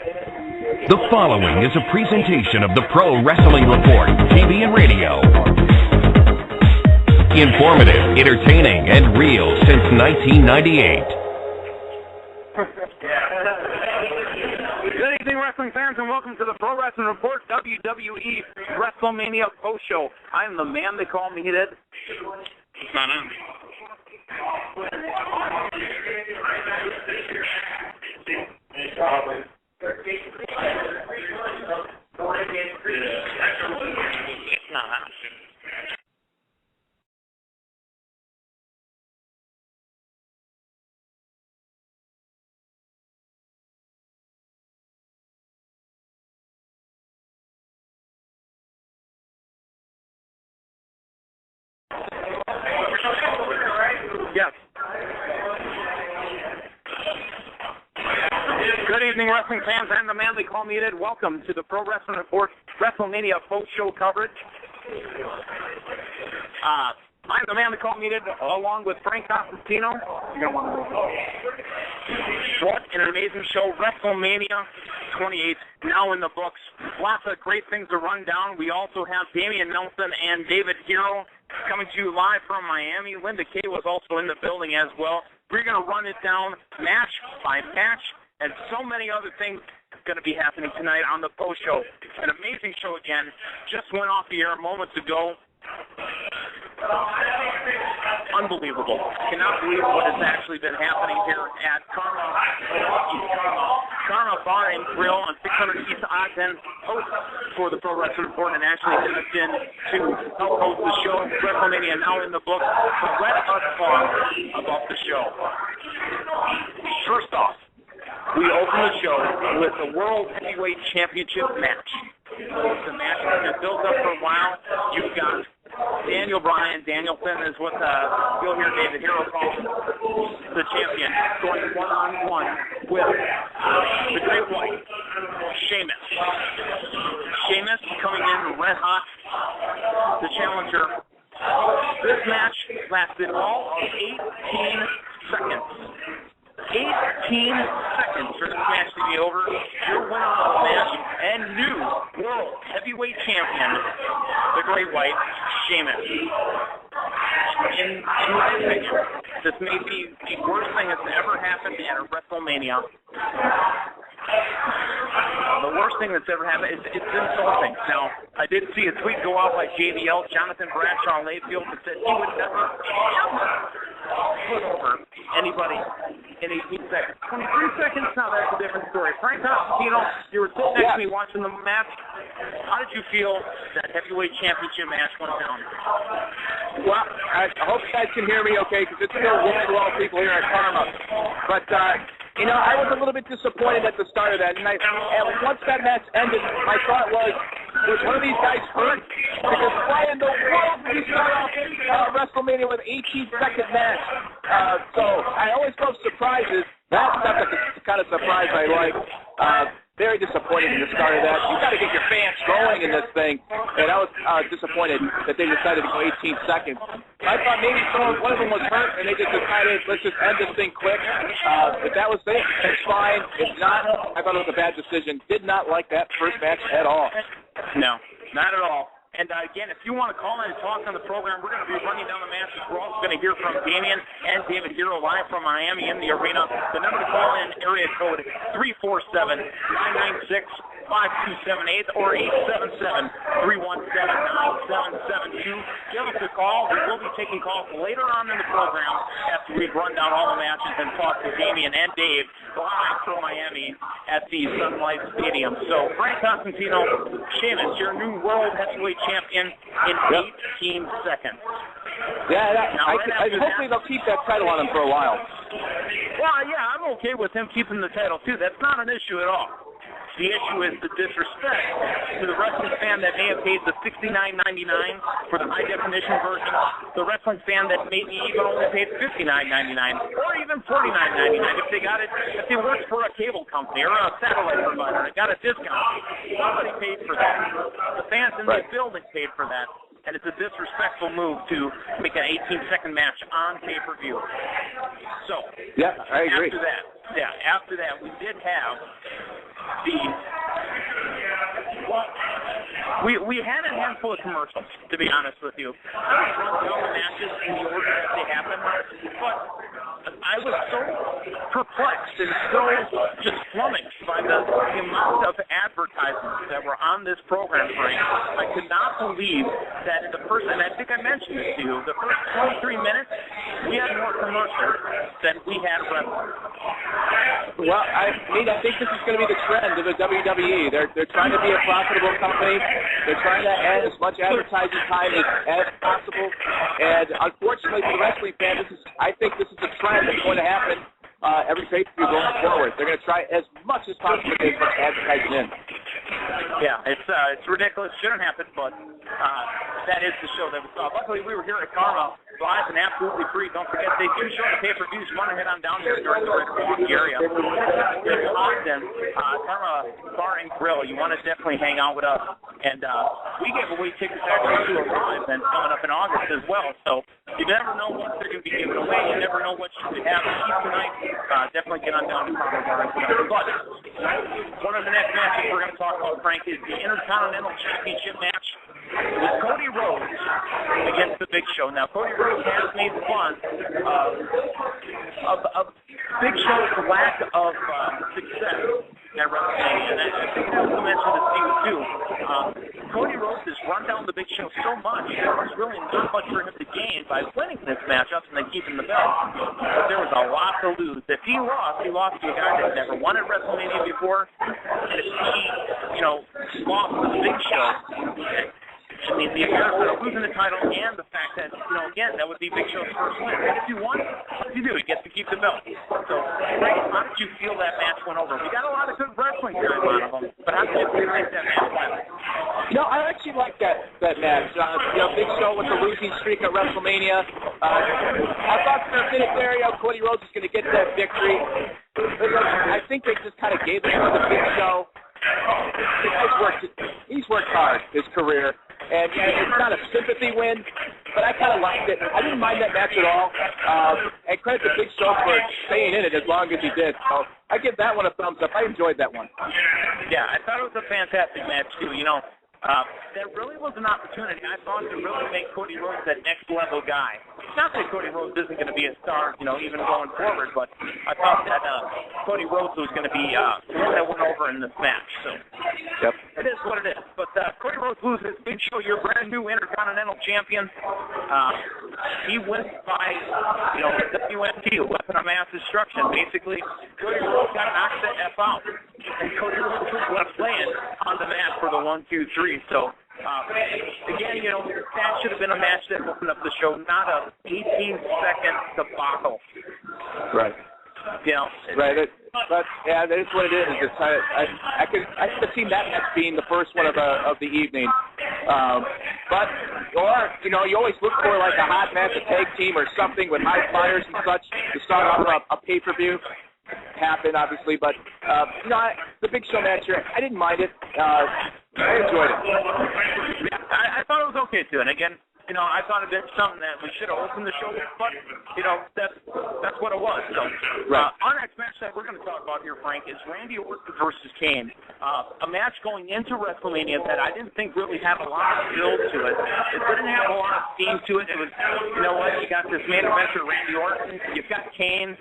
The following is a presentation of the Pro Wrestling Report, TV and radio. Informative, entertaining, and real since 1998. Good evening, wrestling fans, and welcome to the Pro Wrestling Report, WWE Wrestlemania post-show. I am the man they call me Ed. It's not on. It's not on. Yes. Good evening, wrestling fans. I'm the man they call me Ed. Welcome to the Pro Wrestling Report Wrestlemania post-show coverage. I'm the man they call me Ed, along with Frank Constantino. What an amazing show. WrestleMania 28 now in the books. Lots of great things to run down. We also have Damian Nelson and David Hero coming to you live from Miami. Linda Kay was also in the building as well. We're going to run it down match by match, and so many other things going to be happening tonight on the post show. An amazing show again. Just went off the air moments ago. Unbelievable. Cannot believe what has actually been happening here at Karma Bar and Grill on 600 East Ogden, host for the Pro Wrestling Report, and actually stepped in to help host the show. WrestleMania now in the book. But let us talk about the show. First off, we open the show with the World Heavyweight Championship match. The match has been built up for a while. You've got Bryan Danielson is what you'll hear David Hero call the champion, going one-on-one with the Great White, Sheamus. Sheamus coming in red hot, the challenger. This match lasted all of 18 seconds. 18 seconds for this match to be over. Your winner of the match and new World Heavyweight Champion, the Great White, Sheamus. In my opinion, this may be the worst thing that's ever happened at a WrestleMania. The worst thing that's ever happened, it's insulting. Now, I did see a tweet go out by JBL, Jonathan Bradshaw Layfield, that said he would never, ever put over anybody in 18 seconds. 23 seconds, now that's a different story. Frank Constantino, you were sitting next to me watching the match. How did you feel that heavyweight championship match went down? Well, I hope you guys can hear me okay, because it's still working well people here at Karma. But, you know, I was a little bit disappointed at the start of that, and once that match ended, my thought was one of these guys hurt? Because why in the world did he start off WrestleMania with an 18-second match? So I always love surprises. That's not the kind of surprise I like. Very disappointed in the start of that. You got to get your fans going in this thing, and I was disappointed that they decided to go 18 seconds. I thought maybe one of them was hurt, and they just decided, let's just end this thing quick. If that was it, that's fine. If not, I thought it was a bad decision. Did not like that first match at all. No, not at all. And again, if you want to call in and talk on the program, we're going to be running down the matches. We're also going to hear from Damian and David Hero live from Miami in the arena. The number to call in, area code 347-996-5278 or 877-317-9772. Give us a call. We will be taking calls later on in the program after we've run down all the matches and talked to Damian and Dave live from Miami at the Sun Life Stadium. So, Frank Constantino, Sheamus, your new World Heavyweight Champion in 18 seconds. Yeah, hopefully they'll keep that title on him for a while. Well, yeah, I'm okay with him keeping the title, too. That's not an issue at all. The issue is the disrespect to the wrestling fan that may have paid the $69.99 for the high-definition version, the wrestling fan that maybe even only paid $59.99 or even $49.99 if they worked for a cable company or a satellite provider and got a discount. Somebody paid for that. The fans in the building paid for that. And it's a disrespectful move to make an 18-second match on pay-per-view. So, yeah, I agree. After that, we did have We had a handful of commercials, to be honest with you. I was running down the matches in the order that they happened, but I was so perplexed and so just flummoxed by the amount of advertisements that were on this program, Frank. I could not believe that in the first, and I think I mentioned it to you, the first 23 minutes, we had more commercials than we had wrestling. Well, I think this is going to be the trend of the WWE. They're trying to be a profitable company. They're trying to add as much advertising time as possible. And unfortunately for the wrestling fan, I think this is a trend that's going to happen every pay-per-view going forward. They're going to try as much as possible to get advertising in. Yeah, it's ridiculous. Shouldn't happen, but that is the show that we saw. Luckily, we were here at Karma live and absolutely free. Don't forget, they do show the pay-per-views. You want to head on down here during the Milwaukee area. It's Austin, Karma Bar and Grill. You want to definitely hang out with us. And we gave away tickets actually to a Raw event coming up in August as well. So you never know what they're going to be giving away. You never know what you could have to keep tonight. Definitely get on down to Karma Bar and Grill. But one of the next matches we're going to talk about, Frank, is the Intercontinental Championship match with Cody Rhodes against the Big Show. Now, Cody Rhodes has made fun of Big Show's lack of success at WrestleMania, and I think I also mentioned this to you, too. Cody Rhodes has run down the Big Show so much, there was really not much for him to gain by winning this matchup and then keeping the belt. But there was a lot to lose. If he lost to a guy that never won at WrestleMania before, and if he, lost to the Big Show, I mean, the embarrassment of losing the title and the fact that, again, that would be Big Show's first win. And if you won, what do you do? He gets to keep the belt. So, Frank, how did you feel that match went over? We got a lot of good wrestling time out of them, but how did you feel like that match went? I actually like that match. Big Show with the losing streak at WrestleMania. I thought for a minute there, Cody Rhodes is going to get that victory. I think they just kind of gave it to the Big Show. He's worked hard his career, and it's not a sympathy win, but I kind of liked it. I didn't mind that match at all, and credit to Big Show for staying in it as long as he did. So I give that one a thumbs up. I enjoyed that one. Yeah, I thought it was a fantastic match too. There really was an opportunity, I thought, to really make Cody Rhodes that next-level guy. Not that Cody Rhodes isn't going to be a star, even going forward, but I thought that Cody Rhodes was going to be the one that went over in this match. So It is what it is. But Cody Rhodes loses. Big Show, your brand-new Intercontinental champion. He wins by, W.M.D, a weapon of mass destruction. Basically, Cody Rhodes got knocked the F out, and Cody Rhodes was left laying on the mat for the 1, 2, 3. So, again, that should have been a match that opened up the show, not a 18-second debacle. Right. Right. But yeah, that is what it is. I could have seen that match being the first one of the evening. You always look for like a hot match, a tag team, or something with high flyers and such to start off a pay-per-view. Happen obviously, but the Big Show match here, I didn't mind it. I enjoyed it. Yeah, I thought it was okay too. And again, I thought it was something that we should have opened the show with, but that's what it was. So our next match that we're going to talk about here, Frank, is Randy Orton versus Kane. A match going into WrestleMania that I didn't think really had a lot of build to it. It didn't have a lot of steam to it. It was, you got this main eventer, Randy Orton. You've got Kane.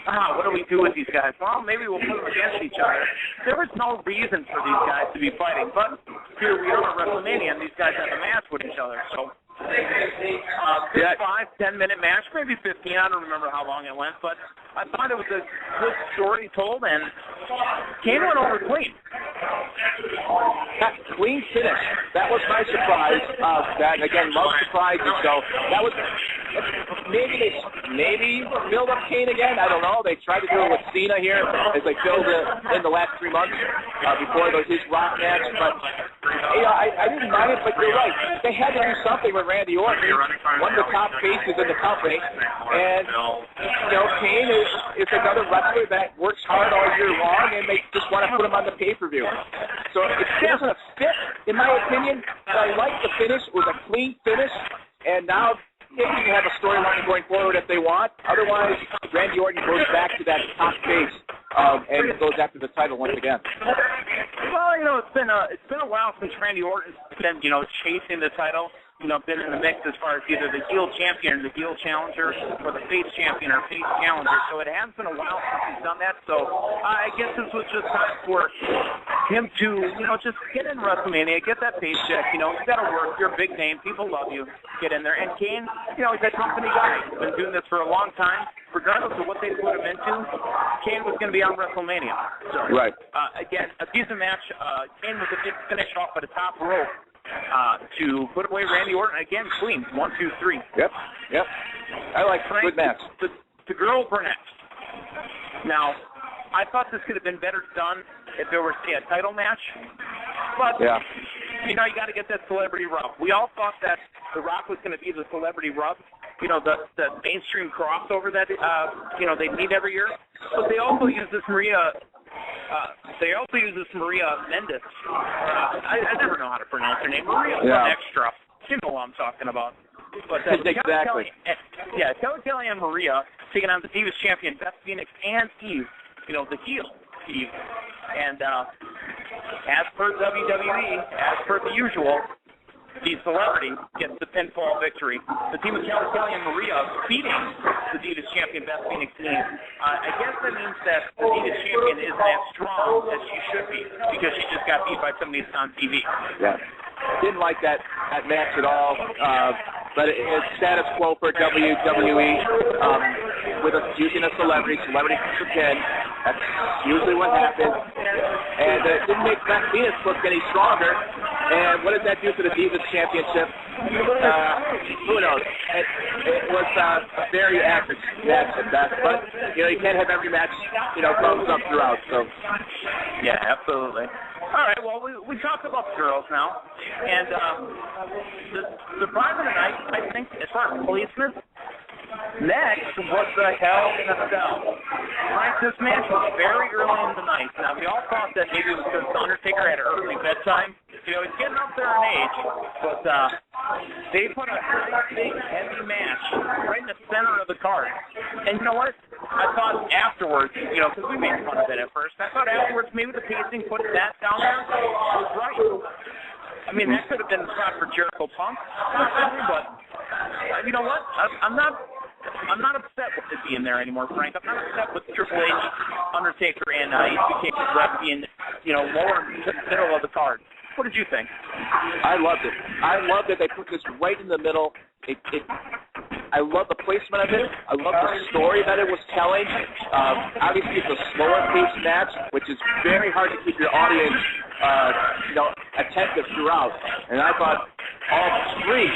What do we do with these guys? Well, maybe we'll put them against each other. There was no reason for these guys to be fighting, but here we are at WrestleMania, and these guys have a match with each other. So 5-10-minute match, maybe 15. I don't remember how long it went, but I thought it was a good story told, and Kane went over clean. That clean finish. That was my surprise. That again, love surprises. So that was maybe build up Kane again. I don't know. They tried to do it with Cena here as they build it in the last 3 months before his Rock match. But I didn't mind it. But you're right. They had to do something with Randy Orton, one of the top faces in the company, and Kane is another wrestler that works hard all year long, and they just want to put him on the pay-per-view. So it wasn't a fit, in my opinion, but I liked the finish. It was a clean finish, and now they can have a storyline going forward if they want. Otherwise, Randy Orton goes back to that top face and goes after the title once again. Well, it's been a while since Randy Orton's been, chasing the title. Been in the mix as far as either the heel champion or the heel challenger or the face champion or face challenger. So it has been a while since he's done that. So I guess this was just time for him to, just get in WrestleMania, get that paycheck. You got to work. You're a big name. People love you. Get in there. And Kane, he's a company guy. He's been doing this for a long time. Regardless of what they put him into, Kane was going to be on WrestleMania. So, right. Again, a decent match. Kane was a big finish off at the top rope. To put away Randy Orton again, clean 1, 2, 3. Yep. I like Frank, good match. The girls were next. Now, I thought this could have been better done if there were, say, a title match. But you got to get that celebrity rub. We all thought that The Rock was going to be the celebrity rub. The mainstream crossover that they need every year. But they also use this Maria Mendes. I never know how to pronounce her name. Maria Extra. You know what I'm talking about. But exactly. Kelly Kelly and Maria taking on the Divas champion Beth Phoenix and Eve. The heel Eve. And as per WWE, as per the usual, the celebrity gets the pinfall victory. The team of Kelly Kelly and Maria beating the Divas champion Beth Phoenix and Eve. I guess that means that the Divas champion isn't as strong as she should be because she just got beat by somebody that's on TV. Yeah. Didn't like that match at all. But it's status quo for WWE with using a celebrity. Celebrity gets the pin. That's usually what happens. And it didn't make Beth Phoenix look any stronger. And what does that do for the Divas Championship? Who knows? It was a very average match at best. But, you can't have every match, thumbs up throughout. So. Yeah, absolutely. All right, well, we talked about the girls now, and the surprise of the night, I think, as far as placement, next was the Hell in a Cell. Right, this match was very early in the night. Now, we all thought that maybe it was because the Undertaker had an early bedtime. He's getting up there in age, but they put a big, heavy match right in the center of the card. And you know what? I thought afterwards, because we made fun of it at first, I thought afterwards maybe the pacing put that down there was right. I mean, that could have been the spot for Jericho Punk, but you know what? I'm not upset with it being there anymore, Frank. I'm not upset with Triple H, Undertaker, and HBK ref being, lower in the middle of the card. What did you think? I loved it. I loved that they put this right in the middle. I love the placement of it. I love the story that it was telling. Obviously, it's a slower-paced match, which is very hard to keep your audience, attentive throughout. And I thought all three,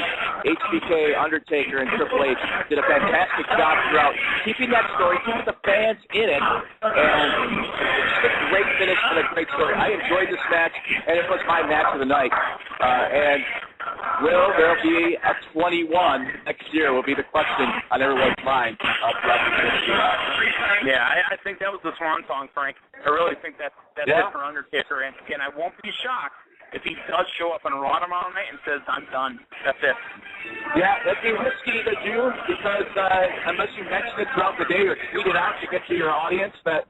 HBK, Undertaker, and Triple H, did a fantastic job throughout keeping that story, keeping the fans in it, and just a great finish and a great story. I enjoyed this match, and it was my match of the night. And will there be a 21 next year will be the question on everyone's mind. Yeah, I think that was the swan song, Frank. I really think that's it for Undertaker. And again, I won't be shocked if he does show up on Raw tomorrow night and says, I'm done. That's it. Yeah, that'd be risky to do because unless you mention it throughout the day or tweet it out to get to your audience that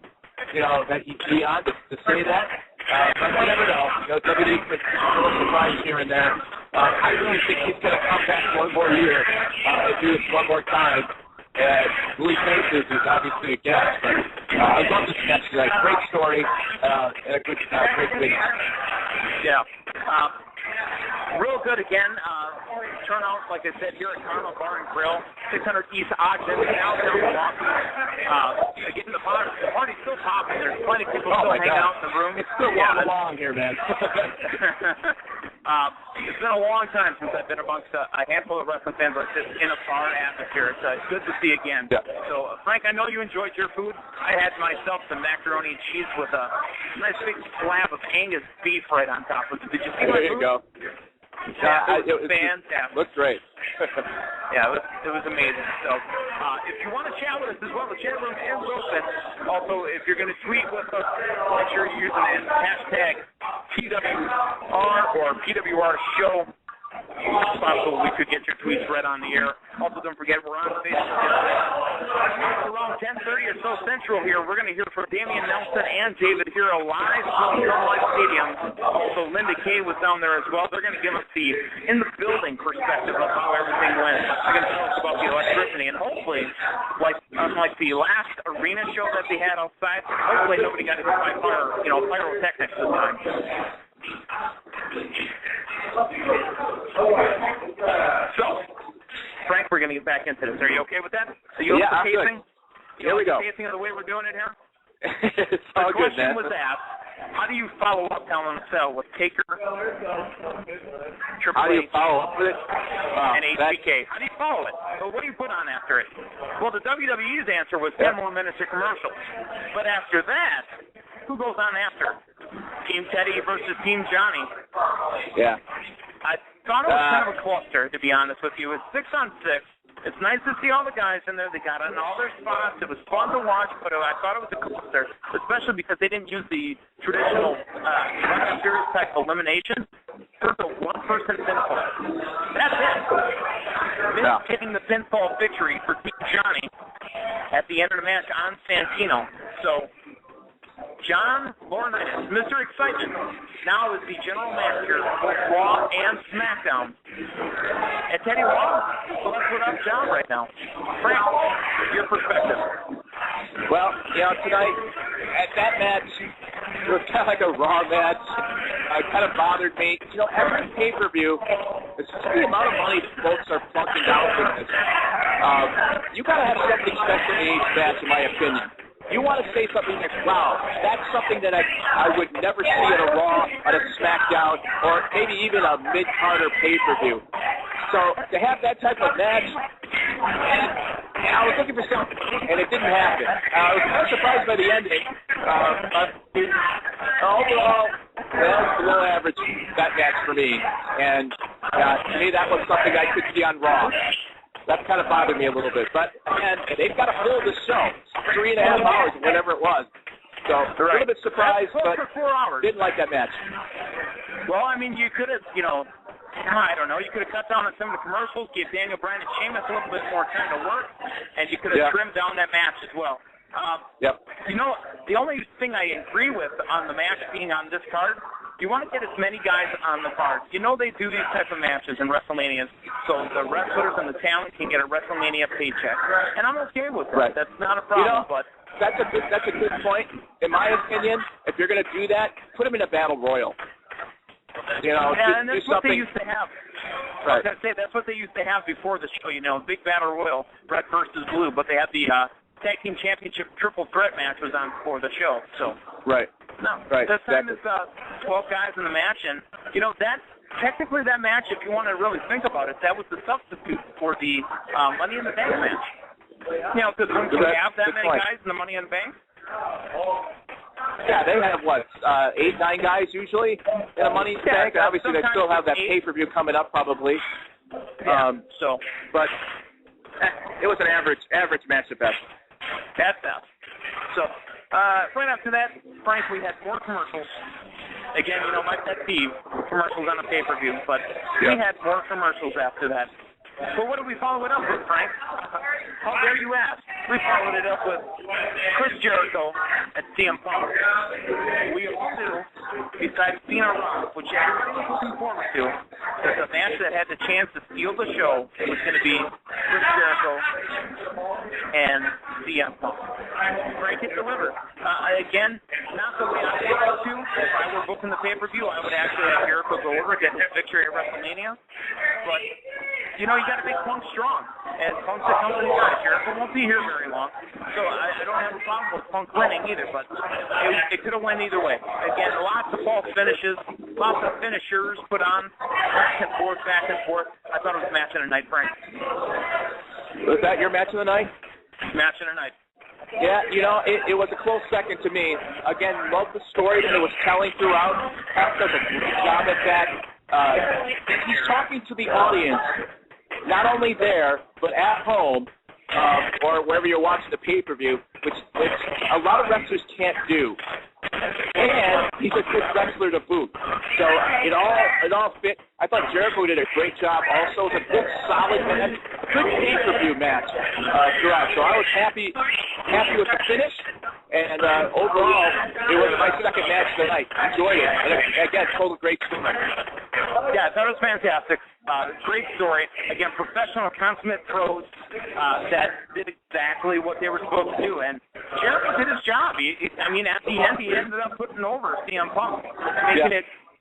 he'd be on to say that. But you never know. WWE could a little surprise here and there. I really think he's going to come back one more year and do this one more time. And who he faces is obviously a guest. But I love this match tonight. Great story and a great win. Yeah. Real good again. Turnout, like I said, here at Karma Bar and Grill, 600 East Ogden, now down Milwaukee. Again, the party's still popping. There's plenty of people still hanging out in the room. It's still rolling along here, man. It's been a long time since I've been amongst a handful of wrestling fans like this in a bar atmosphere. It's good to see again. Yeah. So, Frank, I know you enjoyed your food. I had myself some macaroni and cheese with a nice big slab of Angus beef right on top of it. Did you see my food? There you go. Yeah, it was fantastic. Looks great. Yeah, it was amazing. So, if you want to chat with us as well, the chat room is open. Also, if you're going to tweet with us, make sure you're using hashtag PWR or PWR Show. It's possible we could get your tweets read on the air. Also, don't forget we're on Facebook. Around 10:30 or so South Central here. We're going to hear from Damian Nelson and David Hero live from Sun Life Stadium. Also, Linda Kay was down there as well. They're going to give us the in-the-building perspective of how everything went. They're going to tell us about the electricity, and hopefully, unlike the last arena show that they had outside, hopefully nobody got hit by pyrotechnics this time. So, Frank, we're going to get back into this. Are you okay with that? So you yeah, the casing? Here we go. Casing of the way we're doing it here? It's all the good, question man. was asked, how do you follow up Hell in a Cell with Taker, Triple How do you H, follow up with it? and HBK? How do you follow it? So what do you put on after it? Well, the WWE's answer was 10 more minutes of commercials. But after that, who goes on after? Team Teddy versus Team Johnny. Yeah. I thought it was kind of a cluster, to be honest with you. It's 6-on-6. It's nice to see all the guys in there. They got in all their spots. It was fun to watch, but I thought it was a cluster, especially because they didn't use the traditional series type elimination. It was a one-person pinfall. That's it. Vince getting the pinfall victory for Team Johnny at the end of the match on Santino. So, John Laurinaitis, Mr. Excitement, now is the general manager of both Raw and SmackDown. And Teddy Long, so that's what I'm John right now. Frank, your perspective. Well, tonight, at that match, it was kind of like a Raw match. It kind of bothered me. Every pay-per-view, the amount of money folks are plunking down for this, you got to have something special in each match, in my opinion. You want to say something like, wow, that's something that I would never see at a Raw, at a SmackDown, or maybe even a mid-carder pay-per-view. So to have that type of match, and I was looking for something, and it didn't happen. I was kind of surprised by the ending. Overall, that was below average, that match for me. And to me, that was something I could see on Raw. That kind of bothered me a little bit. But, again, they've got to fill the show. 3.5 hours, whatever it was. So, a little bit surprised, but 4 hours. Didn't like that match. Well, I mean, you could have, I don't know, you could have cut down on some of the commercials, gave Daniel Bryan and Sheamus a little bit more time to work, and you could have trimmed down that match as well. The only thing I agree with on the match being on this card, you want to get as many guys on the card. They do these type of matches in WrestleMania, so the wrestlers and the talent can get a WrestleMania paycheck, and I'm okay with that. Right. That's not a problem. But that's a good point. In my opinion, if you're going to do that, put them in a battle royal. And that's what they used to have. Right. I was going to say, that's what they used to have before the show, big battle royal, red versus blue, but they had the Tag Team Championship triple threat match was on before the show. So right. No, right. This time it's 12 guys in the match, and that technically that match, if you want to really think about it, that was the substitute for the Money in the Bank match. Because when you have that many guys in the Money in the Bank. Yeah, they have 8, 9 guys usually in a Money in the Bank. Obviously, they still have that pay-per-view coming up probably. But it was an average match at best. At best. So. Right after that, Frank, we had more commercials. Again, my pet peeve, commercials on a pay-per-view, but we had more commercials after that. But what did we follow it up with, Frank? How dare you ask? We followed it up with Chris Jericho at CM Punk. We all knew, besides Cena Rock, which everybody was looking forward to, that the match that had the chance to steal the show was going to be Chris Jericho and CM Punk. Frank, it delivered. Again, not the way I would like to. If I were booking the pay-per-view, I would actually have Jericho go over, get his victory at WrestleMania. But, you got to make Punk strong. And Punk's a company guy. Jericho won't be here very long. So I don't have a problem with Punk winning either, but it could have went either way. Again, lots of false finishes, lots of finishers put on, back and forth. I thought it was match of the night, Frank. Was that your match of the night? Match of the night. Yeah, it was a close second to me. Again, loved the story that it was telling throughout. Punk does a great job at that. He's talking to the audience, not only there, but at home, or wherever you're watching the pay-per-view, which a lot of wrestlers can't do. And he's a good wrestler to boot. So it all fit. I thought Jericho did a great job also. It was a good, solid match. good pay-per-view match throughout. So I was happy with the finish, and overall, it was my second match of the night. Enjoyed it. And again, told a great story. Yeah, I thought it was fantastic. Great story. Again, professional consummate pros that did exactly what they were supposed to do. And Jericho did his job. I mean, at the end, he ended up putting over CM Punk,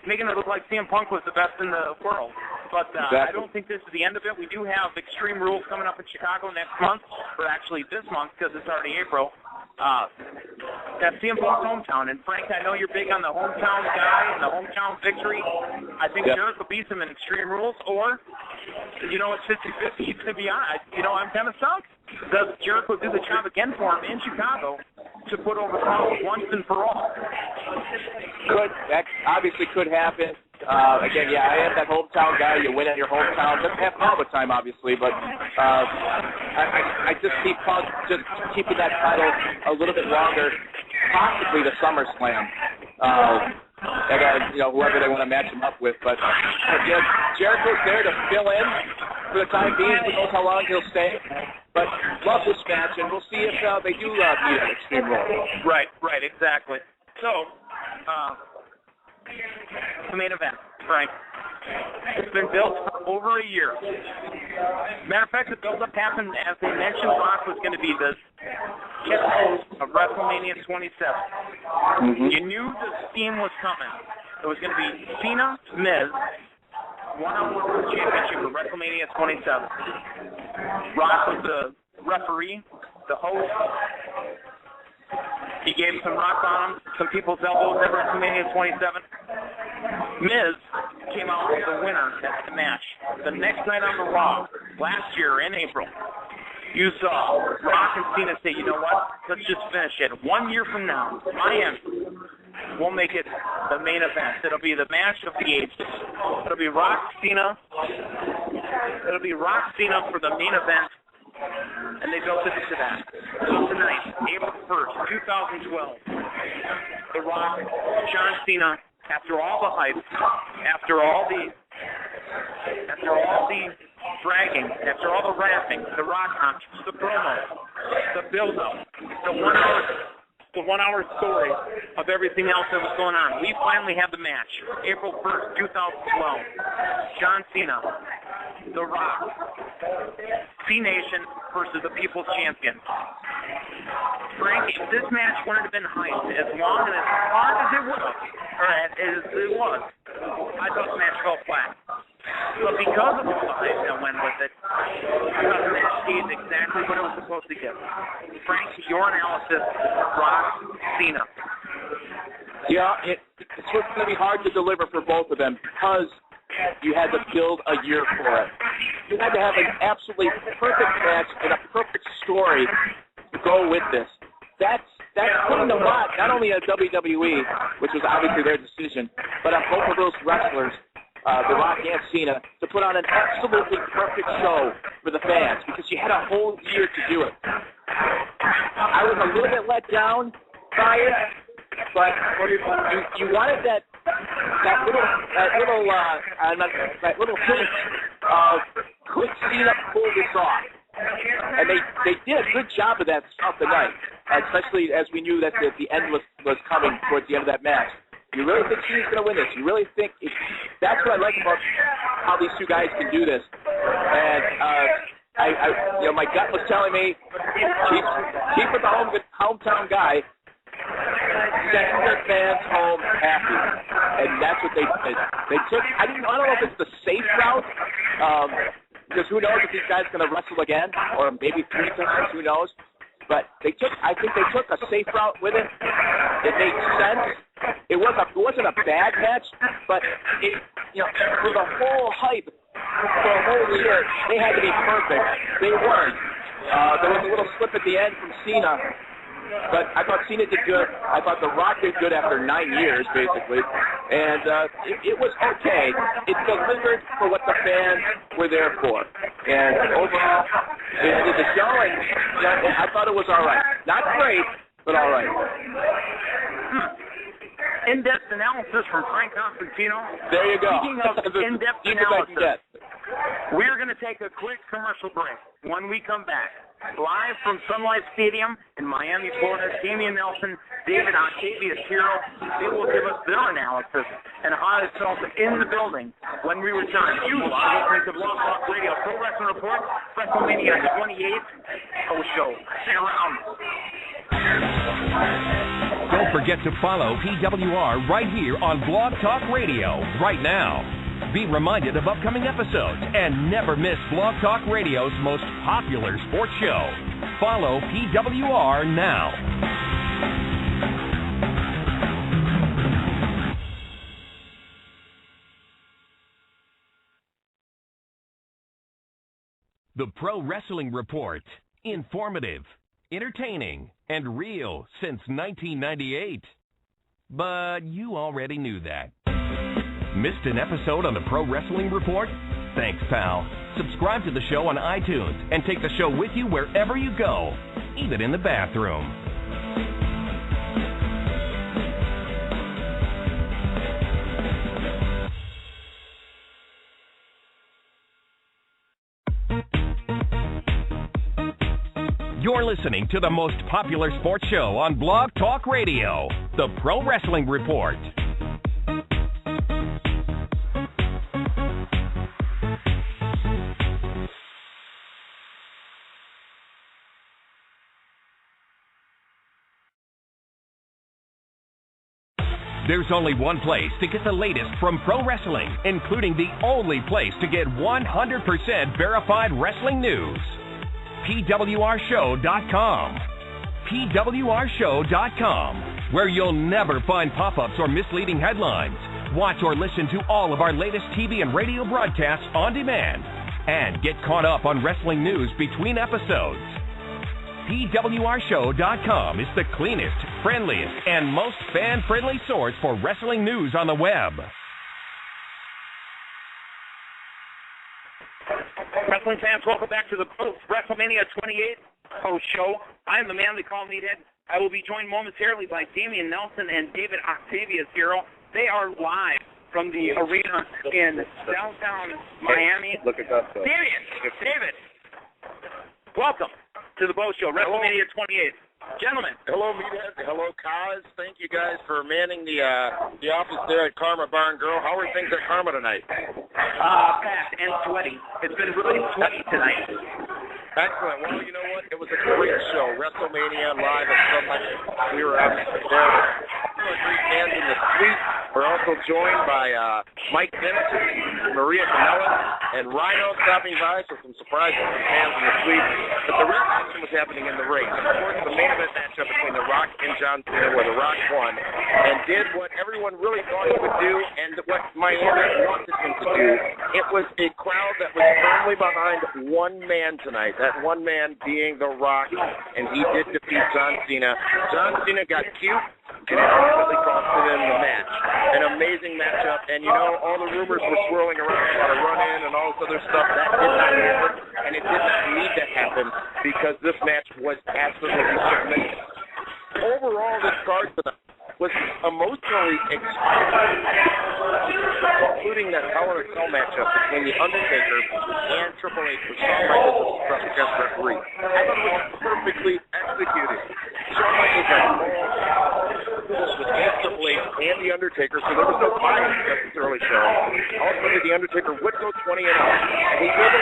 making it look like CM Punk was the best in the world. But I don't think this is the end of it. We do have Extreme Rules coming up in Chicago next month, or actually this month because it's already April. That's CM Punk's hometown. And Frank, I know you're big on the hometown guy and the hometown victory. I think Jericho beats him in Extreme Rules, or, it's 50-50 to be honest. I'm kind of stumped. Does Jericho do the job again for him in Chicago to put over Punk once and for all? That obviously could happen. Again, I am that hometown guy. You win at your hometown. Doesn't happen all the time, obviously, but I just see Punk just keeping that title a little bit longer, possibly the SummerSlam. And whoever they want to match him up with. But Jericho's there to fill in for the time being. Who knows how long he'll stay. But love this match, and we'll see if they do meet at Extreme Rules. Right, exactly. So, the main event, Frank. It's been built for over a year. Matter of fact, the build-up happened, as they mentioned, Brock was going to be the head host of WrestleMania 27. Mm-hmm. You knew the steam was coming. It was going to be Cena, Miz, one-on-one championship for WrestleMania 27. Brock was the referee, the host. He gave some rock bottoms, some people's elbows at WrestleMania 27. Miz came out as the winner at the match. The next night on the Raw, last year in April, you saw Rock and Cena say, you know what, let's just finish it. 1 year from now, Miami, we'll make it the main event. It'll be the match of the ages. It'll be Rock Cena. It'll be Rock Cena for the main event. And they built it to that. So tonight, April 1st, 2012, The Rock, John Cena, after all the hype, after all the bragging, after all the rapping, the rock hunches, the promo, the build-up, the one-hour story of everything else that was going on. We finally have the match, April 1st, 2012. John Cena, The Rock, C-Nation versus the People's Champion. Frank, if this match wouldn't have been hyped as long and as hard as it would have, or as it was, I thought the match fell flat. But because of all the hype that went with it, I thought the match gave exactly what it was supposed to give. Frank, your analysis, Rock, Cena. Yeah, it's going to be hard to deliver for both of them because you had to build a year for it. You had to have an absolutely perfect match and a perfect story to go with this. That's putting a lot, not only at WWE, which was obviously their decision, but on both of those wrestlers, The Rock and Cena, to put on an absolutely perfect show for the fans because you had a whole year to do it. I was a little bit let down by it, but you wanted that little hint of could Cena pull this off? And they did a good job of that throughout the night, especially as we knew that the end was coming towards the end of that match. You really think Cena's going to win this? You really think that's what I like about how these two guys can do this. And my gut was telling me keep with the hometown guy. Send their fans home happy, and that's what they did. They took. I don't know if it's the safe route, because who knows if these guys are going to wrestle again, or maybe 3 times. Who knows? But I think they took a safe route with it. It made sense. It wasn't a bad match, but for the whole hype for a whole year, they had to be perfect. They weren't. There was a little slip at the end from Cena. But I thought Cena did good. I thought The Rock did good after 9 years, basically. And it was okay. It delivered for what the fans were there for. And overall, it did the show, and I thought it was all right. Not great, but all right. In-depth analysis from Frank Constantino. There you go. Speaking of in-depth analysis, We're going to take a quick commercial break. When we come back, live from Sun Life Stadium in Miami, Florida, Damian Nelson, David Octavius Hero, they will give us their analysis and how it felt in the building when we return. You are listening to Blog Talk Radio Pro Wrestling Report, WrestleMania 28th show. Stay around. Don't forget to follow PWR right here on Blog Talk Radio right now. Be reminded of upcoming episodes and never miss Blog Talk Radio's most popular sports show. Follow PWR now. The Pro Wrestling Report. Informative, entertaining, and real since 1998. But you already knew that. Missed an episode on the Pro Wrestling Report? Thanks, pal. Subscribe to the show on iTunes and take the show with you wherever you go, even in the bathroom. You're listening to the most popular sports show on Blog Talk Radio, the Pro Wrestling Report. There's only one place to get the latest from pro wrestling, including the only place to get 100% verified wrestling news. PWRshow.com. PWRshow.com, where you'll never find pop-ups or misleading headlines. Watch or listen to all of our latest TV and radio broadcasts on demand, and get caught up on wrestling news between episodes. PWRshow.com is the cleanest, friendliest, and most fan-friendly source for wrestling news on the web. Wrestling fans, welcome back to the WrestleMania 28 post show. I am the man they call Meathead. I will be joined momentarily by Damian Nelson and David Octavius Hero. They are live from the arena in downtown Miami. Hey, look at that stuff. Damian, David, welcome to the Bo Show, WrestleMania 28. Gentlemen. Hello, Meathead. Hello, Kaz. Thank you guys for manning the office there at Karma Barn Girl. How are things at Karma tonight? Packed and sweaty. It's been really sweaty tonight. Excellent. Well, you know what? It was a great show. WrestleMania live at Sun Life. We were obviously there. Great fans in the suite. We're also joined by Mike Dennis, Maria Canella, and Rhino stopping by, so some surprises from fans in the suite. But the real action was happening in the ring. Of course, the main event matchup between The Rock and John Cena, where The Rock won and did what everyone really thought he would do and what Miami wanted him to do. It was a crowd that was firmly behind one man tonight, that one man being The Rock, and he did defeat John Cena. John Cena got cute and ultimately cost him the match. An amazing matchup, and you know, all the rumors were swirling around about a run-in and all this other stuff. That did not happen, and it did not need to happen because this match was absolutely tremendous. Overall, this card was emotionally exciting, including that Hell in a Cell matchup between The Undertaker and Triple H with Shawn Michaels as the guest referee. I thought it was perfectly executed. Shawn Michaels had with Triple H and The Undertaker, so there was no bias necessarily shown. Ultimately, The Undertaker would go 20-0, and he gave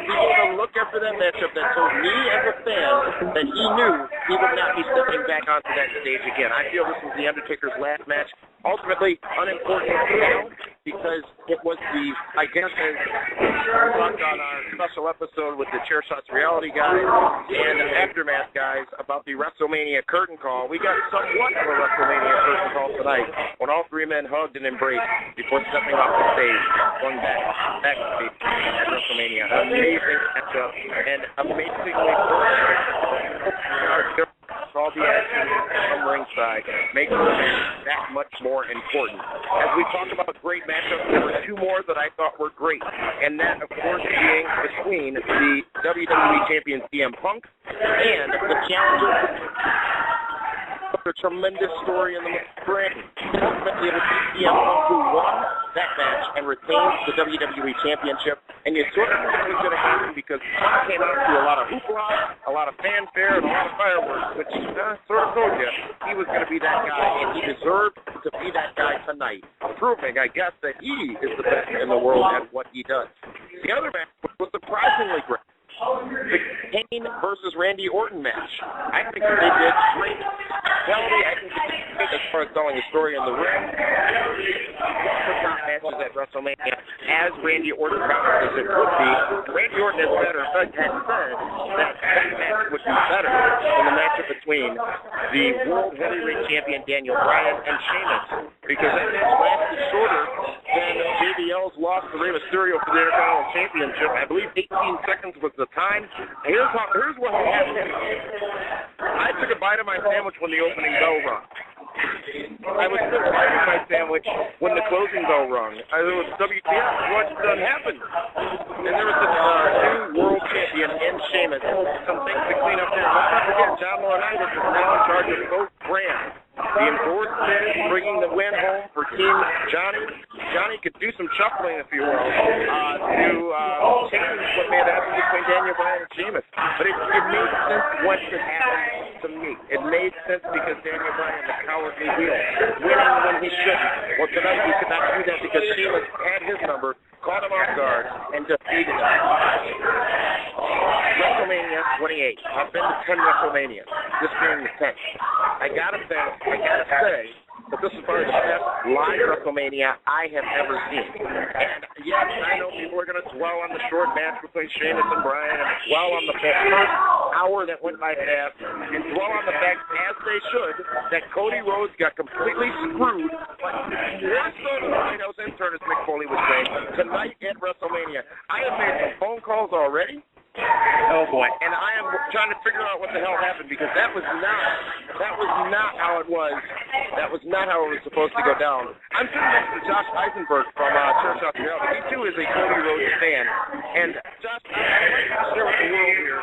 a look after that matchup that told me as a fan that he knew he would not be stepping back onto that stage again. I feel this was The Undertaker's last match. Ultimately, unimportant now because it was the, I guess, as we talked on our special episode with the Chair Shots reality guys and the Aftermath guys about the WrestleMania curtain call. We got somewhat of a WrestleMania curtain call tonight when all three men hugged and embraced before stepping off the stage, going backstage at WrestleMania. Amazing matchup and amazingly all the action from ringside makes the match that much more important. As we talk about great matchups, there were two more that I thought were great, and that, of course, being between the WWE Champion CM Punk and the challenger. A tremendous story in the spring. Ultimately, it was CM Punk who won that match and retained the WWE Championship. and you sort of knew what was going to happen because it came out to a lot of hoopla, a lot of fanfare, and a lot of fireworks, which sort of told you he was going to be that guy, and he deserved to be that guy tonight, proving, I guess, that he is the best in the world at what he does. The other match was surprisingly great. The Kane versus Randy Orton match. I think they did great. Quality, I think they did great as far as telling a story in the ring. The top matches at WrestleMania, as Randy Orton promised it would be. Randy Orton, as a matter of fact, had said that match would be better than the matchup between the World Heavyweight Champion Daniel Bryan and Sheamus, because that match lasted shorter than JBL's loss to Rey Mysterio for the Intercontinental Championship. I believe 18 seconds was the time. Here's what happened. I took a bite of my sandwich when the opening bell rung. I was still biting my sandwich when the closing bell rung. It was WTF, what done happened? And there was a new world champion in Sheamus. Some things to clean up there. Let's not forget, John Laurinaitis is now in charge of both brands. The endorsed Miz bringing the win home for Team Johnny. Johnny could do some shuffling, if you will, to change what may have happened between Daniel Bryan and Sheamus. But it made sense once it happened to me. It made sense because Daniel Bryan, the cowardly heel, winning when he shouldn't. Well, tonight he could not do that because Sheamus had his number, caught him off guard, and defeated him. WrestleMania 28. I've been to 10 WrestleManias, this being the 10th. I gotta say that this is probably the best live WrestleMania I have ever seen. And yes, I know people are going to dwell on the short match between Sheamus and Bryan, and dwell on the first hour that went by fast, and dwell on the fact, as they should, that Cody Rhodes got completely screwed. But more so than the White House intern, as Mick Foley was saying, tonight at WrestleMania. I have made some phone calls already. Oh boy! And I am trying to figure out what the hell happened because that was not how it was. That was not how it was supposed to go down. I'm sitting next to Josh Eisenberg from Church Out the Reality. He too is a Cody Rhodes fan. And Josh, I'd like to share with the world here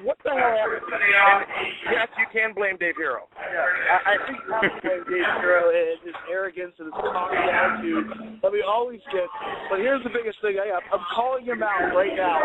what the hell happened. And yes, you can blame Dave Hero. Yeah, I think you can blame Dave Hero and his arrogance and his cocky attitude that we always get. But here's the biggest thing I'm calling him out right now.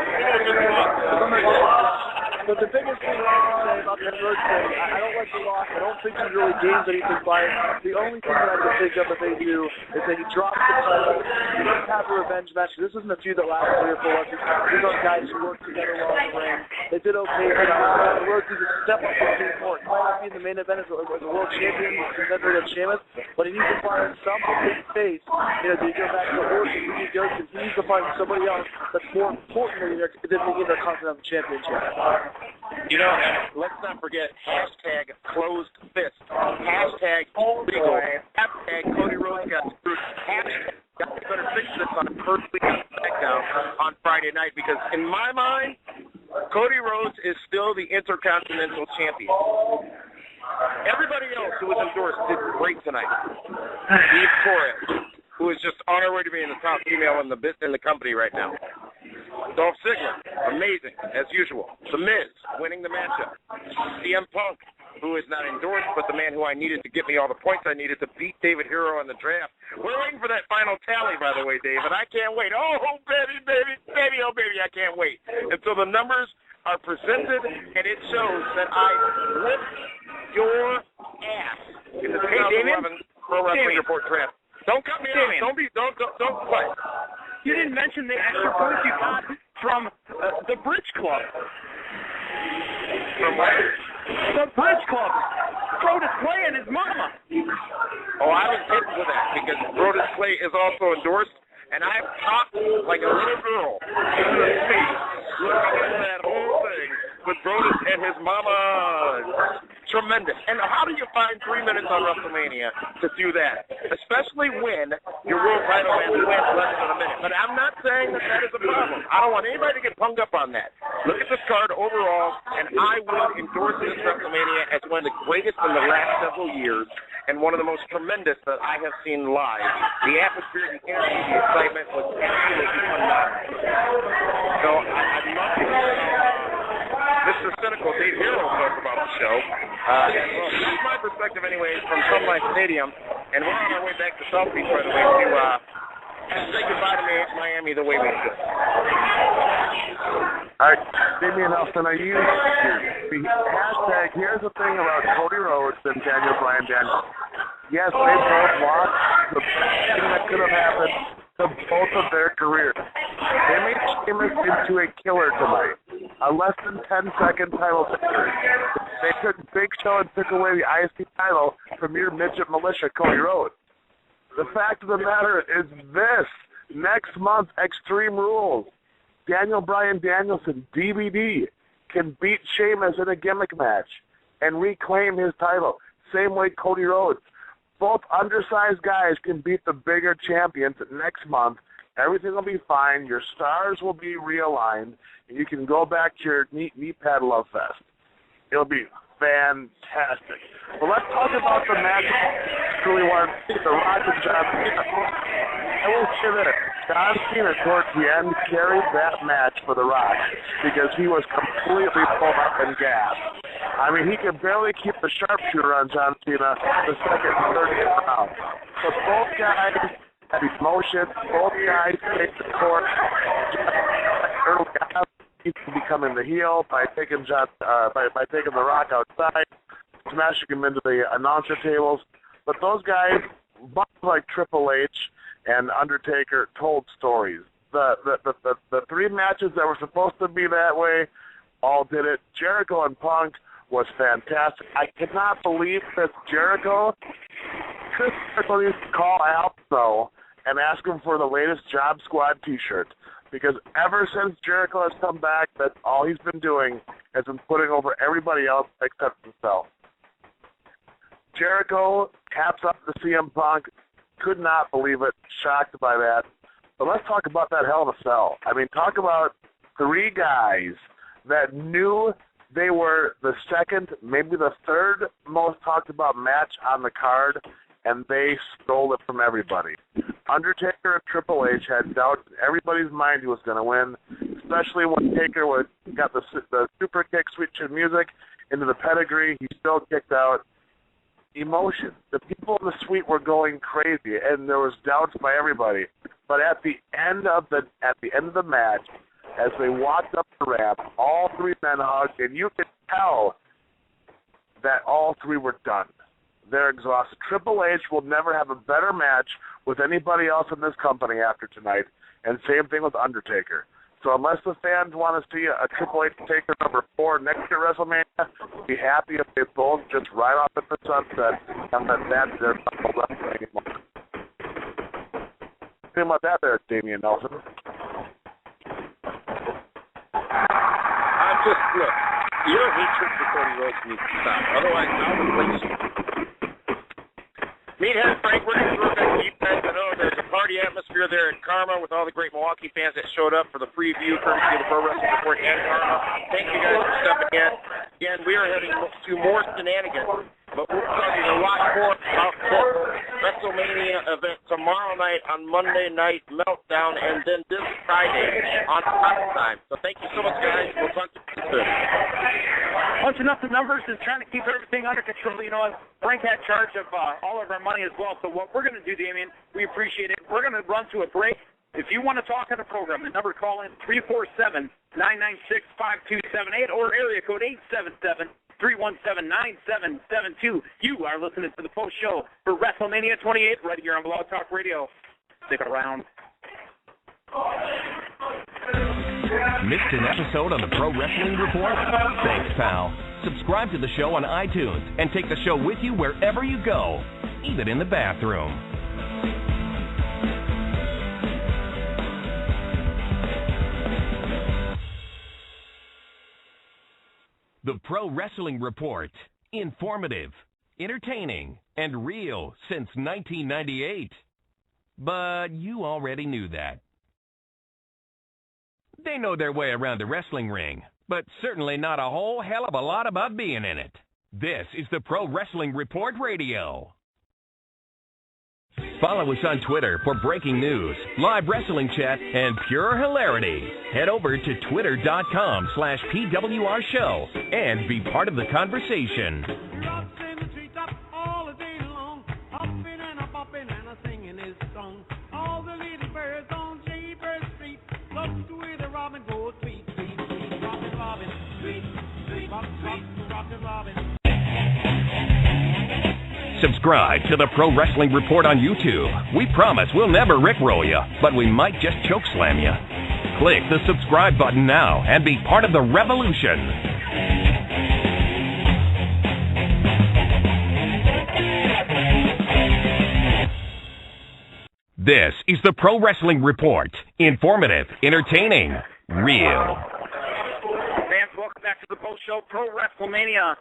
But the biggest thing I can say about the Rhodes thing, I don't like the loss. I don't think he really gains anything by it. The only thing that I can think of that they do is that he drops the title. He doesn't have a revenge match. This isn't a feud that lasts 3 or 4 months. These are guys who work together well in the ring. They did okay. The Rhodes needs to step up and do more. He might not be in the main event as a world champion contender against Sheamus, but he needs to find something in his face. To go back to Orton, he needs to find somebody else that's more important than the Intercontinental Championship. Let's not forget hashtag closed fist, hashtag legal, hashtag Cody Rhodes got screwed, hashtag guys better fix this on a first week of SmackDown on Friday night because in my mind, Cody Rhodes is still the Intercontinental Champion. Everybody else who was endorsed did great tonight. Eve Torres, who is just on her way to being the top female in the company right now. Dolph Ziggler, amazing, as usual. The Miz, winning the matchup. CM Punk, who is not endorsed, but the man who I needed to get me all the points I needed to beat David Hero in the draft. We're waiting for that final tally, by the way, David. I can't wait. Oh, baby, oh, baby, I can't wait. And so the numbers are presented, and it shows that I whipped your ass in the 2011 Pro Wrestling Report draft. Don't cut me off. Don't play. You didn't mention the extra points you got from the Bridge Club. From what? The Bridge Club. Brodus Clay and his mama. Oh, I was hitting with that because Brodus Clay is also endorsed, and I've talked like a little girl in the face looking at that whole thing with Brodus and his mama. Tremendous. And how do you find 3 minutes on WrestleMania to do that? Especially when your world title match wins less than a minute. But I'm not saying that is a problem. I don't want anybody to get hung up on that. Look at this card overall, and I would endorse this WrestleMania as one of the greatest in the last several years and one of the most tremendous that I have seen live. The atmosphere, the energy, the excitement was absolutely phenomenal. So I'd love to hear Mr. Cynical, Dave Hero, talk about the show. Well, that's my perspective, anyways, from Sun Life Stadium. And we're on our way back to South Beach, by the way, to say goodbye to Miami the way we should. All right, Damian Nelson, I use the hashtag. Here's the thing about Cody Rhodes and Bryan Daniels. Yes, they both lost. The best thing that could have happened to both of their careers. They made Sheamus into a killer tonight. A less than 10-second title victory. They took Big Show and took away the IC title from your midget militia, Cody Rhodes. The fact of the matter is this. Next month, Extreme Rules. Bryan Danielson, DVD, can beat Sheamus in a gimmick match and reclaim his title. Same way Cody Rhodes. Both undersized guys can beat the bigger champions next month. Everything will be fine. Your stars will be realigned, and you can go back to your knee pad love fest. It'll be fantastic. But let's talk about the match. Truly wanted to see the Rock and John Cena. I will say this. John Cena, towards the end, carried that match for The Rock because he was completely pulled up and gassed. I mean, he could barely keep the sharpshooter on John Cena the second and third round. But both guys had emotion. Both guys take the court. Early on, he's becoming the heel by taking by taking The Rock outside, smashing him into the announcer tables. But those guys, much like Triple H and Undertaker, told stories. The three matches that were supposed to be that way all did it. Jericho and Punk was fantastic. I cannot believe that Jericho needs to call Alpo and ask him for the latest Job Squad T-shirt. Because ever since Jericho has come back, that's all he's been doing, has been putting over everybody else except himself. Jericho taps up the CM Punk. Could not believe it. Shocked by that. But let's talk about that Hell in a Cell. I mean, talk about three guys that knew they were the second, maybe the third most talked about match on the card, and they stole it from everybody. Undertaker and Triple H had doubt in everybody's mind he was going to win, especially when Taker got the super kick, sweet chin music into the pedigree. He still kicked out. Emotion. The people in the suite were going crazy, and there was doubts by everybody. But at the end of the match, as they walked up the ramp, all three men hugged, and you could tell that all three were done. They're exhausted. Triple H will never have a better match with anybody else in this company after tonight, and same thing with Undertaker. So unless the fans want to see a Triple H Taker number 4 next year at WrestleMania, be happy if they both just ride off at the sunset and let that their wrestling anymore. Think about that there, Damian Nelson. Look, your hatred for Cody Rhodes needs to stop. Otherwise, I'll replace you. Meathead Frank, we're going to go back to you guys. I know there's a party atmosphere there at Karma with all the great Milwaukee fans that showed up for the preview courtesy of the Pro Wrestling Report and Karma. Thank you guys for stepping in. Again, we are heading to more shenanigans, but we're talking a lot more about this WrestleMania event tomorrow night on Monday Night Meltdown, and then this Friday on Prime Time. So thank you so much, guys. We'll talk to you soon. Punching up the numbers and trying to keep everything under control. You know, Frank had charge of all of our money as well. So what we're going to do, Damien, we appreciate it. We're going to run to a break. If you want to talk on the program, the number to call in 347-996-5278 or area code 877-317-9772. You are listening to the post show for WrestleMania 28 right here on Blog Talk Radio. Stick around. Missed an episode on the Pro Wrestling Report? Thanks, pal. Subscribe to the show on iTunes and take the show with you wherever you go, even in the bathroom. The Pro Wrestling Report. Informative, entertaining, and real since 1998. But you already knew that. They know their way around the wrestling ring, but certainly not a whole hell of a lot about being in it. This is the Pro Wrestling Report Radio. Follow us on Twitter for breaking news, live wrestling chat, and pure hilarity. Head over to twitter.com/PWR Show and be part of the conversation. All the day long, hopping and a bopping and a singing his song. All the little birds Subscribe to the Pro Wrestling Report on YouTube. We promise we'll never rickroll you, but we might just chokeslam you. Click the subscribe button now and be part of the revolution. This is the Pro Wrestling Report. Informative, entertaining, real. Fans, welcome back to the post-show Pro Wrestlemania.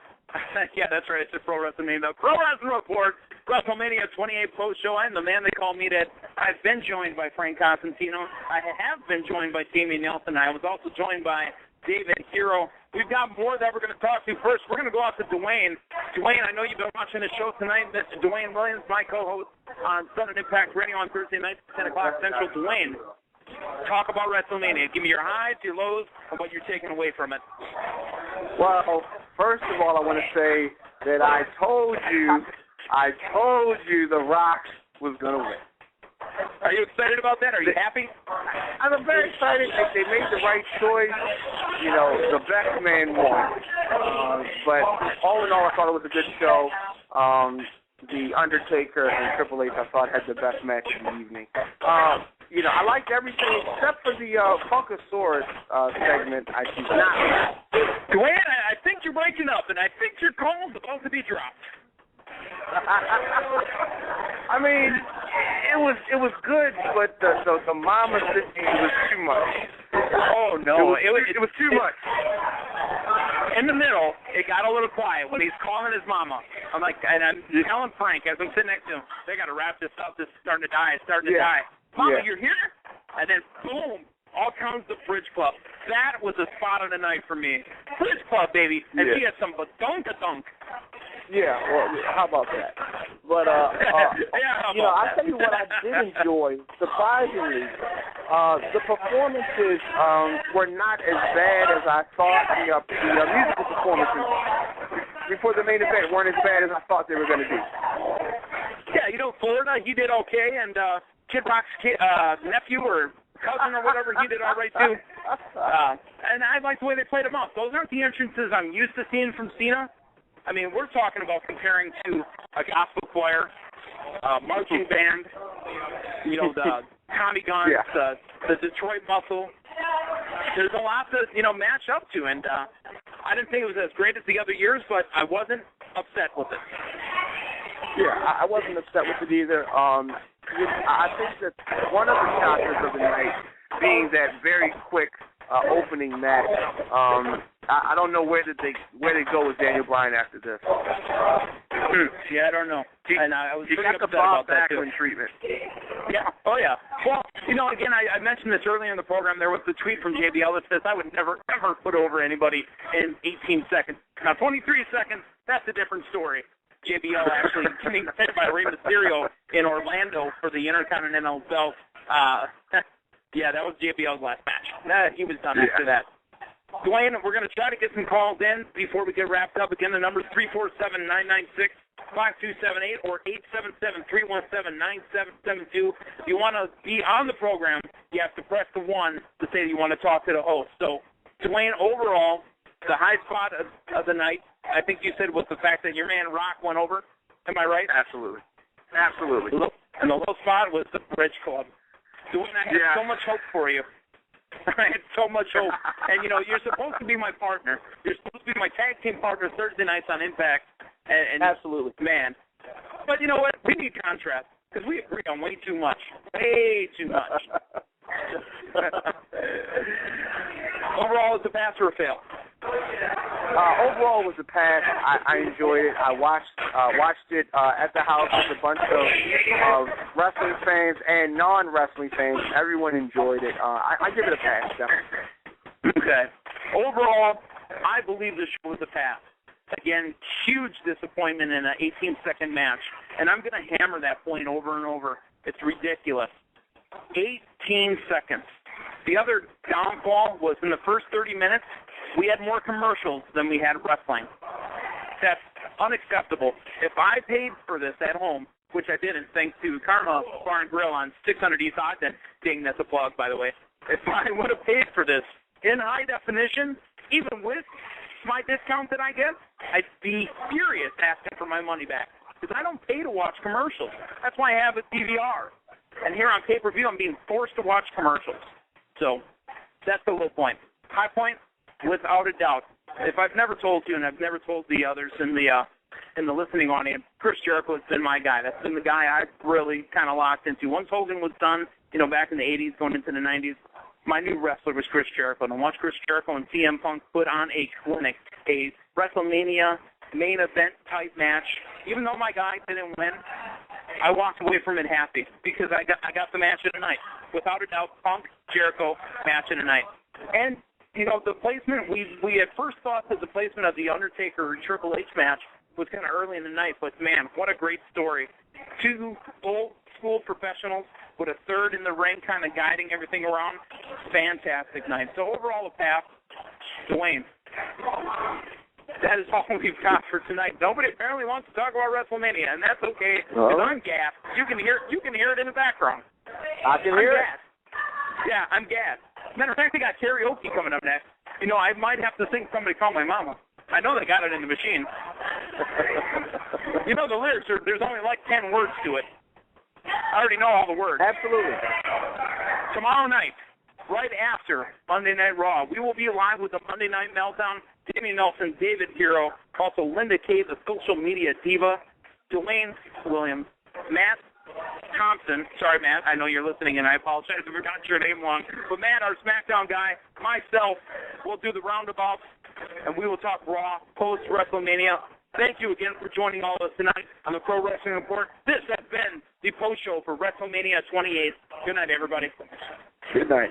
Yeah, that's right. It's the Pro Wrestlemania. The Pro Wrestling Report, WrestleMania 28 post-show. I'm the man they call me that. I've been joined by Frank Constantino. I have been joined by Tammy Nelson. I was also joined by David Hero. We've got more that we're going to talk to. First, we're going to go out to Dwayne. Dwayne, I know you've been watching the show tonight. Mr. Dwayne Williams, my co-host on Southern Impact Radio on Thursday nights at 10 o'clock Central. Dwayne, talk about WrestleMania. Give me your highs, your lows, and what you're taking away from it. Well, first of all, I want to say that I told you The Rock was going to win. Are you excited about that? Are you happy? I'm very excited. They made the right choice. You know, the best man won. But all in all, I thought it was a good show. The Undertaker and Triple H, I thought, had the best match of the evening. You know, I liked everything except for the Funkasaurus segment. I did not. Dwayne, I think you're breaking up, and I think your call's about to be dropped. I mean, it was good, but the mama thing was too much. Oh no, it was too much. In the middle, it got a little quiet when he's calling his mama. I'm like, and I'm telling Frank as I'm sitting next to him, they got to wrap this up. This is starting to die. It's starting to die. Mama, you're here? And then boom, all comes the Bridge Club. That was a spot of the night for me. Bridge Club, baby, and she had some badunk-a-dunk. Yeah, well, how about that? But, you know, I'll tell you what I did enjoy, surprisingly. The performances were not as bad as I thought. The musical performances before the main event weren't as bad as I thought they were going to be. Yeah, you know, Florida, he did okay, and Kid Rock's nephew or cousin or whatever, he did all right, too. And I like the way they played him up. Those aren't the entrances I'm used to seeing from Cena. I mean, we're talking about comparing to a gospel choir, marching band, you know, the Tommy Guns, the Detroit Muscle. There's a lot to, you know, match up to, and I didn't think it was as great as the other years, but I wasn't upset with it. Yeah, I wasn't upset with it either. I think that one of the shockers of the night being that very quick opening match. I don't know where they go with Daniel Bryan after this. Yeah, I don't know. And I was pretty got the Bob Backlund treatment. Yeah. Oh, yeah. Well, you know, again, I mentioned this earlier in the program. There was the tweet from JBL that says, I would never, ever put over anybody in 18 seconds. Now, 23 seconds, that's a different story. JBL actually getting hit by Rey Mysterio in Orlando for the Intercontinental belt. Yeah, that was JBL's last match. He was done after that. Dwayne, we're going to try to get some calls in before we get wrapped up. Again, the number is 347-996-5278 or 877-317-9772. If you want to be on the program, you have to press the 1 to say that you want to talk to the host. So, Dwayne, overall, the high spot of the night, I think you said, was the fact that your man Rock went over. Am I right? Absolutely. And the low spot was the Bridge Club. Dwayne, I had so much hope for you. I had so much hope. And, you know, you're supposed to be my partner. You're supposed to be my tag team partner Thursday nights on Impact. And absolutely. Man. But you know what? We need contrast because we agree on way too much. Way too much. Overall, it's a pass or a fail? Overall, it was a pass. I enjoyed it. I watched it at the house with a bunch of wrestling fans and non-wrestling fans. Everyone enjoyed it. I give it a pass, definitely. Okay. Overall, I believe this show was a pass. Again, huge disappointment in an 18-second match. And I'm going to hammer that point over and over. It's ridiculous. 18 seconds. The other downfall was in the first 30 minutes, we had more commercials than we had wrestling. That's unacceptable. If I paid for this at home, which I didn't, thanks to Karma Bar and Grill on 600 East Ogden, ding, that's a plug, by the way. If I would have paid for this in high definition, even with my discount that I get, I'd be furious asking for my money back because I don't pay to watch commercials. That's why I have a DVR. And here on pay-per-view, I'm being forced to watch commercials. So that's the low point. High point, without a doubt. If I've never told you, and I've never told the others in the listening audience, Chris Jericho has been my guy. That's been the guy I've really kind of locked into. Once Hogan was done, back in the 80s, going into the 90s, my new wrestler was Chris Jericho. And I watched Chris Jericho and CM Punk put on a clinic, a WrestleMania main event type match. Even though my guy didn't win, I walked away from it happy because I got the match of the night. Without a doubt, Punk, Jericho, match of the night. And, the placement, we at first thought that the placement of the Undertaker and Triple H match was kind of early in the night, but, man, what a great story. Two old-school professionals with a third in the ring kind of guiding everything around. Fantastic night. So, overall, the path, Dwayne. That is all we've got for tonight. Nobody apparently wants to talk about WrestleMania, and that's okay, because I'm gassed. You can hear it in the background. I can hear it. Yeah, I'm gassed. Matter of fact, they got karaoke coming up next. I might have to sing Somebody Call My Mama. I know they got it in the machine. The lyrics there's only like 10 words to it. I already know all the words. Absolutely. Tomorrow night, right after Monday Night Raw, we will be live with the Monday Night Meltdown. Damien Nelson, David Hero, also Linda Kay, the social media diva, Dwayne Williams, Matt Thompson. Sorry, Matt, I know you're listening, and I apologize if I got your name wrong. But Matt, our SmackDown guy, myself, will do the roundabouts, and we will talk Raw post-WrestleMania. Thank you again for joining all of us tonight on the Pro Wrestling Report. This has been the post-show for WrestleMania 28. Good night, everybody. Good night.